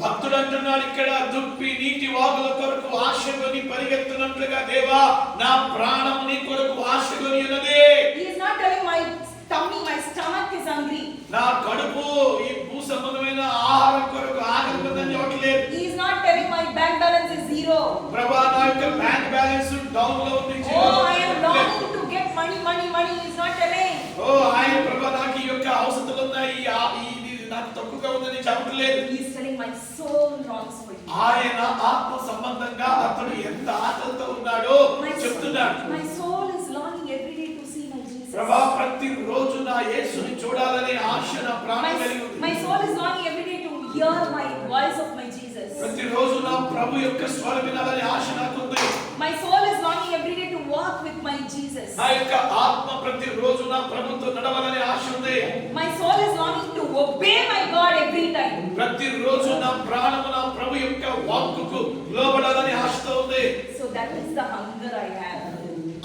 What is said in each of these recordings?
భక్తుడు అంటున్నాడు ఇక్కడ, దుప్పి నీటి వాగుల కొరకు ఆశగొని పరిగెత్తునట్లుగా దేవా నా ప్రాణం నీ కొరకు ఆశగొని ఉన్నదే. He is not telling my tummy, my stomach is hungry. నా కడుపు ఈ భూ సంబంధమైన ఆహారం కొరకు ఆకలిందని చెప్పట్లేదు. He is not telling my bank balance is zero. ప్రభువా నా యొక్క బ్యాంక్ బ్యాలెన్స్ డౌన్ లో ఉంది. Oh, I am longing to get money. He is not telling. ఓ ఆయన ప్రభువా నాకు ఈ యొక్క అవసరతలు ఉన్నాయి, ఇది నాకు తక్కువగా ఉందని చెప్పట్లేదు. He is telling my soul longs for you. ఆయన ఆత్మ సంబంధంగా అతడు ఎంత ఆకలితో ఉన్నాడో చెప్తున్నాడు. My soul is longing every day to see my Jesus. ప్రభువా ప్రతి రోజు నా యేసుని చూడాలనే ఆశ నా ప్రాణం కలిగి ఉంది. My soul is longing every day to hear my voice of my Jesus. ప్రతి రోజు నా ప్రభు యొక్క స్వరం వినాలనే ఆశ నాకు ఉంది. My soul is longing every day to walk with my Jesus. నా యొక్క ఆత్మ ప్రతి రోజు నా ప్రభుతో నడవాలనే ఆశ ఉంది. My soul is longing to obey my God every time. ప్రతి రోజు నా ప్రాణము నా ప్రభు యొక్క వాక్కుకు లోబడాలని ఆశతో ఉంది. So that is the hunger I have.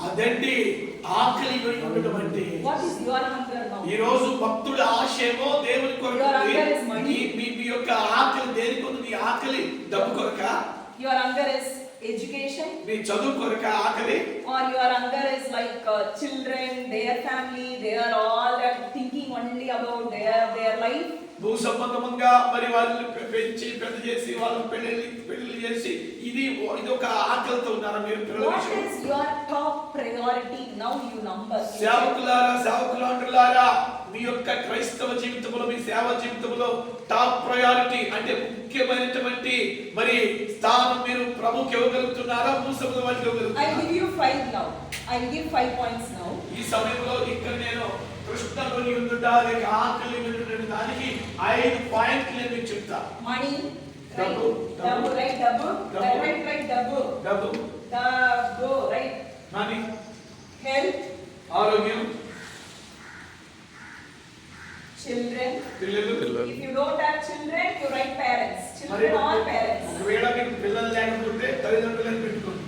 అదండి ఆకలి ఉండడం అంటే. What is your hunger now? ఈ రోజు భక్తుడి ఆశేమో దేవుని కొరకు. Your hunger is money. మీ యొక్క ఆకలి దేనికి ఉంది? మీ ఆకలి డబ్బు కొరక? Your hunger is education. మీ చదువు కొరక ఆకలి? Or your hunger is like children, their family, they are all thinking only about their life. భూ సంబంధంగా మరి వాళ్ళని పెంచి పెద్ద చేసి వాళ్ళని పెళ్లి చేసి ఇది ఒక ఆకలితో ఉన్నారా మీరు? What is your top priority now? You number. సేవకులారా మీ యొక్క క్రైస్తవ జీవితంలో మీ సేవ జీవితంలో టాప్ ప్రయారిటీ అంటే ముఖ్యమైనటువంటి మరి స్థానం మీరు ప్రభువుకి ఇవ్వగలుగుతున్నారా? భూ సంబంధం వాటికి ఇవ్వగలుగుతారా? I give you 5 now. I give 5 points now. ఈ సమయంలో ఇక్కడ నేను కృష్ణలోని ఉండుట లేక ఆకలి ఉండుట దానికి 5 పాయింట్లు నేను మీకు చెప్తా. మనీ, డబ్బు, right, డబ్బు, right, మనీ, హెల్త్, ఆరోగ్యం, children. పిల్లలు. If you don't have children, you write parents. Children or parents. ఒకవేళ మీకు పిల్లలు లేకపోతే తల్లిదండ్రులను పెట్టుకోండి.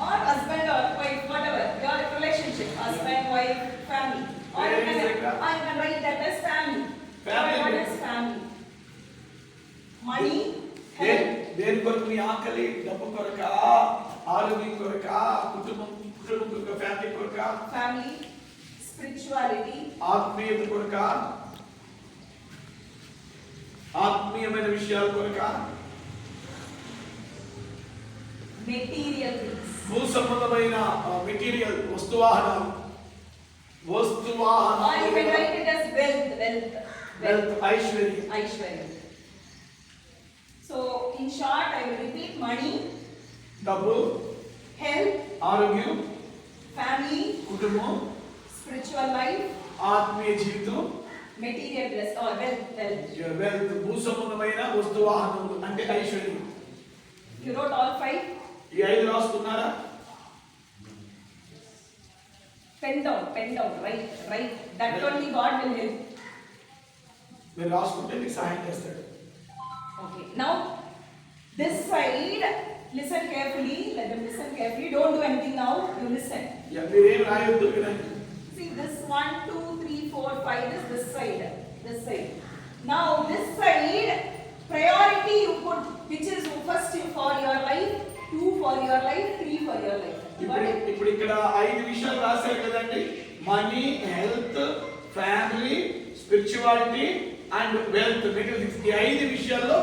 Or husband or wife, whatever your relationship, husband, wife, family. Or you can write that as family. What is family? Money, health. దేని కొరకు మీ ఆకలి? డబ్బు కొరక, ఆరోగ్యం కొరక, కుటుంబం కొరక, ఫ్యామిలీ కొరక? Family, spirituality, ఆత్మీయత కొరక, ఆత్మీయమైన విషయాల కొరక, material things. భూ సంబంధమైన material వస్తువాహనాలు. Or you can write it as wealth, ఐశ్వర్యం. So in short, I will repeat: money, డబ్బు, health, ఆరోగ్యం, family, కుటుంబం, spiritual life, ఆత్మీయ జీవితం, material bless or wealth. భూ సంబంధమైన వస్తువాహనములు అంటే ఐశ్వర్యం. You wrote all 5? ఈ 5 రాసుకున్నారా? Pen down, right. That only God will help. మీరు రాసుకుంటే మీకు సహాయం చేస్తాడు. Okay. Now this side, listen carefully. Let them listen carefully. Don't do anything now. You listen. మీరేం రాయొద్దు వినండి. See this 1, 2, 3, 4, 5 is this side. Now this side, priority you put which is first for your life, 2 for your life, 3 for your life. ఇప్పుడు ఇక్కడ 5 విషయాలు రాశారు కదండి. Money, health, family, spirituality and wealth. ఈ 5 విషయాల్లో